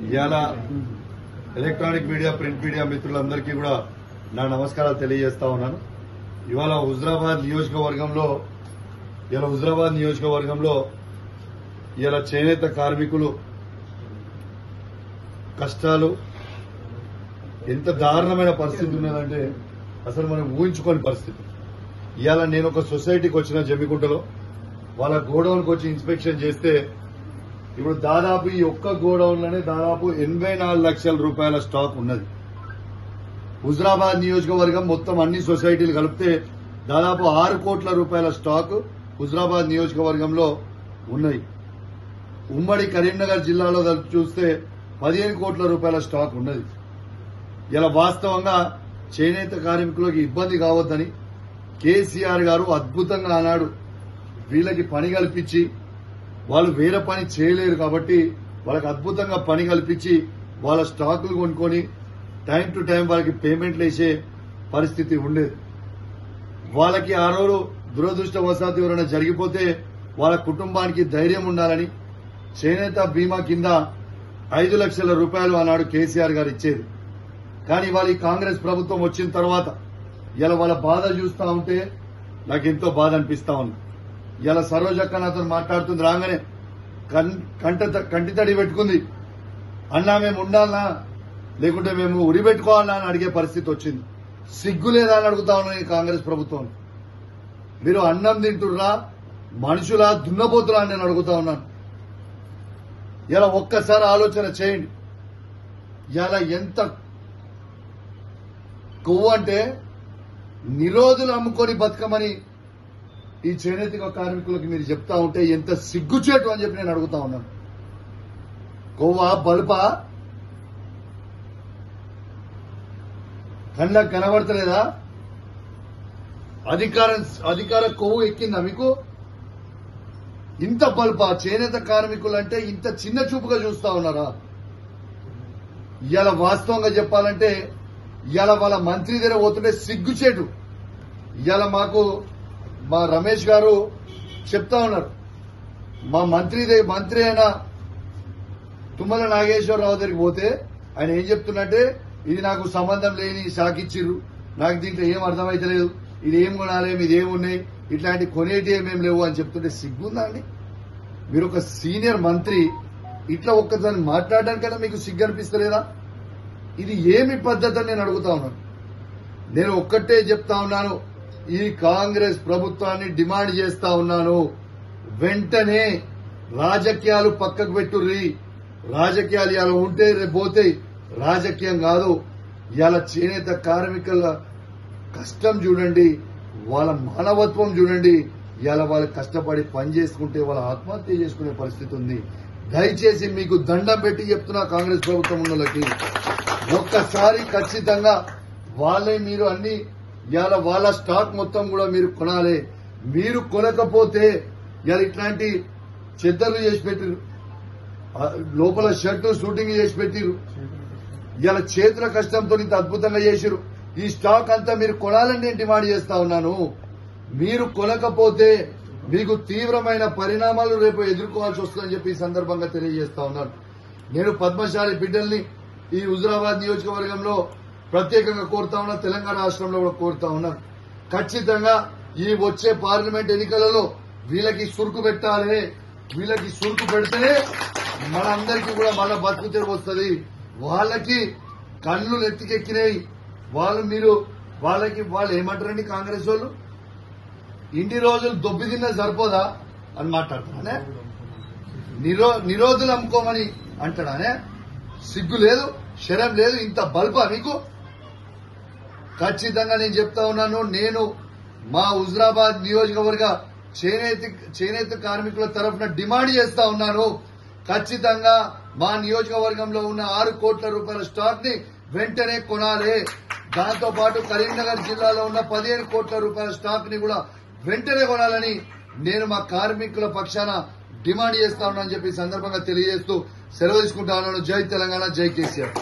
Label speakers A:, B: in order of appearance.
A: ఇవాళ electronic media print media మిత్రులందరికీ కూడా నా నమస్కారాలు తెలియజేస్తా ఉన్నాను. ఇవాళ హుజరాబాద్ నియోజకవర్గంలో ఇవాళ చేనేత కార్మికులు కష్టాలు ఎంత దారుణమైన పరిస్థితి ఉన్నదంటే అసలు మనం ఊహించుకోని పరిస్థితి. ఇవాళ నేను ఒక సొసైటీకి వచ్చిన జమ్మికుంటలో వాళ్ళ గోడౌన్కి వచ్చి ఇన్స్పెక్షన్ చేస్తే ఇప్పుడు దాదాపు ఈ ఒక్క గోడౌన్లోనే దాదాపు 84 లక్షల రూపాయల స్టాక్ ఉన్నది. హుజరాబాద్ నియోజకవర్గం మొత్తం అన్ని సొసైటీలు కలిపితే దాదాపు 6 కోట్ల రూపాయల స్టాక్ హుజరాబాద్ నియోజకవర్గంలో ఉన్నాయి. ఉమ్మడి కరీంనగర్ జిల్లాలో చూస్తే 15 కోట్ల రూపాయల స్టాక్ ఉన్నది. ఇలా వాస్తవంగా చేనేత కార్మికులకు ఇబ్బంది కావద్దని కేసీఆర్ గారు అద్భుతంగా ఆనాడు వీళ్ళకి పని కల్పించి వాళ్ళు వేరే పని చేయలేరు కాబట్టి వాళ్ళకి అద్భుతంగా పని కల్పించి వాళ్ళ స్టాకులు కొనుక్కొని టైం టు టైం వాళ్ళకి పేమెంట్లు వేసే పరిస్థితి ఉండేది. వాళ్ళకి ఆ రోజు దురదృష్టవశాత్తు ఎవరైనా జరిగిపోతే వాళ్ళ కుటుంబానికి ధైర్యం ఉండాలని చేనేత బీమా కింద 5 లక్షల రూపాయలు ఆనాడు కేసీఆర్ గారు ఇచ్చేది. కానీ వాళ్ళ కాంగ్రెస్ ప్రభుత్వం వచ్చిన తర్వాత ఇలా వాళ్ళ బాధ చూస్తా ఉంటే నాకు ఎంతో బాధ అనిపిస్తా ఉంది. ఇలా సరోజక్క నాతో మాట్లాడుతుంది, రాగానే కంటి తడి పెట్టుకుంది. అన్నా మేము ఉండాలనా లేకుంటే మేము ఉరి పెట్టుకోవాలనా అని అడిగే పరిస్థితి వచ్చింది. సిగ్గు లేదా అని అడుగుతా ఉన్నాను ఈ కాంగ్రెస్ ప్రభుత్వం. మీరు అన్నం తింటుర్రా మనుషులా దున్నపోతురా అని నేను అడుగుతా ఉన్నాను. ఇలా ఒక్కసారి ఆలోచన చేయండి. ఇలా ఎంత కొవ్వు అంటే నిరోధులు అమ్ముకొని బతకమని ఈ చేనేత కార్మికులకు మీరు చెప్తా ఉంటే ఎంత సిగ్గుచేటు అని చెప్పి నేను అడుగుతా ఉన్నాను. కొవ్వా బల్పా కళ్ళకు కనబడతలేదా? అధికార కొవ్వు ఎక్కిందా మీకు? ఇంత బల్పా చేనేత కార్మికులంటే ఇంత చిన్న చూపుగా చూస్తా ఉన్నారా? ఇవాళ వాస్తవంగా చెప్పాలంటే ఇవాళ వాళ్ళ మంత్రి దగ్గర పోతుంటే సిగ్గుచేటు. ఇవాళ మాకు మా రమేష్ గారు చెప్తా ఉన్నారు, మా మంత్రి అయిన తుమ్మల నాగేశ్వరరావు దగ్గరికి పోతే ఆయన ఏం చెప్తున్నట్టే ఇది నాకు సంబంధం లేని శాఖ ఇచ్చిర్రు, నాకు దీంట్లో ఏం అర్థమైతలేదు, ఇది ఏం కొనాలి, ఇది ఏమున్నాయి, ఇట్లాంటి కొనేటి ఏమేం లేవు అని చెప్తుంటే సిగ్గుందా అండి? మీరు ఒక సీనియర్ మంత్రి ఇట్లా ఒక్కసారి మాట్లాడడానికైనా మీకు సిగ్గు అనిపిస్తలేదా? ఇది ఏమి పద్ధతి అని నేను అడుగుతా ఉన్నాను. నేను ఒక్కటే చెప్తా ఉన్నాను, ఈ కాంగ్రెస్ ప్రభుత్వాన్ని డిమాండ్ చేస్తా ఉన్నాను, వెంటనే రాజకీయాలు పక్కకు పెట్టుర్రి. రాజకీయాలు ఇలా ఉంటే రేపు పోతే రాజకీయం కాదు. ఇవాళ చేనేత కార్మికుల కష్టం చూడండి, వాళ్ళ మానవత్వం చూడండి. ఇవాళ వాళ్ళు కష్టపడి పని చేసుకుంటే వాళ్ళ ఆత్మహత్య చేసుకునే పరిస్థితి ఉంది. దయచేసి మీకు దండం పెట్టి చెప్తున్నా కాంగ్రెస్ ప్రభుత్వం ఉన్నోళ్ళకి, ఒక్కసారి ఖచ్చితంగా వాళ్ళే మీరు అన్ని ఇవాళ వాళ్ళ స్టాక్ మొత్తం కూడా మీరు కొనాలి. మీరు కొనకపోతే ఇవాళ ఇట్లాంటి చెద్దర్లు చేసి పెట్టిరు, లోపల షర్టు షూటింగ్ చేసి పెట్టిరు. ఇవాళ చేతుల కష్టంతో ఇంత అద్భుతంగా చేసిరు. ఈ స్టాక్ అంతా మీరు కొనాలని నేను డిమాండ్ చేస్తా ఉన్నాను. మీరు కొనకపోతే మీకు తీవ్రమైన పరిణామాలు రేపు ఎదుర్కోవాల్సి వస్తుందని చెప్పి ఈ సందర్భంగా తెలియజేస్తా ఉన్నాను. నేను పద్మశాలి బిడ్డల్ని ఈ హుజరాబాద్ నియోజకవర్గంలో ప్రత్యేకంగా కోరుతా ఉన్నా, తెలంగాణ రాష్ట్రంలో కూడా కోరుతా ఉన్నాను. ఖచ్చితంగా ఈ వచ్చే పార్లమెంట్ ఎన్నికలలో వీళ్ళకి సురుకు పెట్టాలి. వీళ్ళకి సురుకు పెడితేనే మనందరికీ కూడా మన బతుకు తెరువు వస్తుంది. వాళ్ళకి కళ్ళు నెత్తికెక్కినాయి. వాళ్ళు ఏమంటారండి కాంగ్రెస్ వాళ్ళు, ఇన్ని రోజులు దొబ్బి తిన్నా సరిపోదా అని మాట్లాడతానే, నిరోధులు అమ్ముకోమని అంటాడానే. సిగ్గు లేదు, శరం లేదు, ఇంత బల్బా మీకు? ఖచ్చితంగా నేను చెప్తా ఉన్నాను, నేను మా హుజరాబాద్ నియోజకవర్గ చేనేత కార్మికుల తరఫున డిమాండ్ చేస్తా ఉన్నాను. ఖచ్చితంగా మా నియోజకవర్గంలో ఉన్న 6 కోట్ల రూపాయల స్టాక్ ని వెంటనే కొనాలి. దాంతో పాటు కరీంనగర్ జిల్లాలో ఉన్న 15 కోట్ల రూపాయల స్టాక్ ని కూడా వెంటనే కొనాలని నేను మా కార్మికుల పక్షాన డిమాండ్ చేస్తా ఉన్నానని చెప్పి సందర్భంగా తెలియజేస్తూ సెలవు తీసుకుంటా ఉన్నాను. జై తెలంగాణ, జై కేసీఆర్.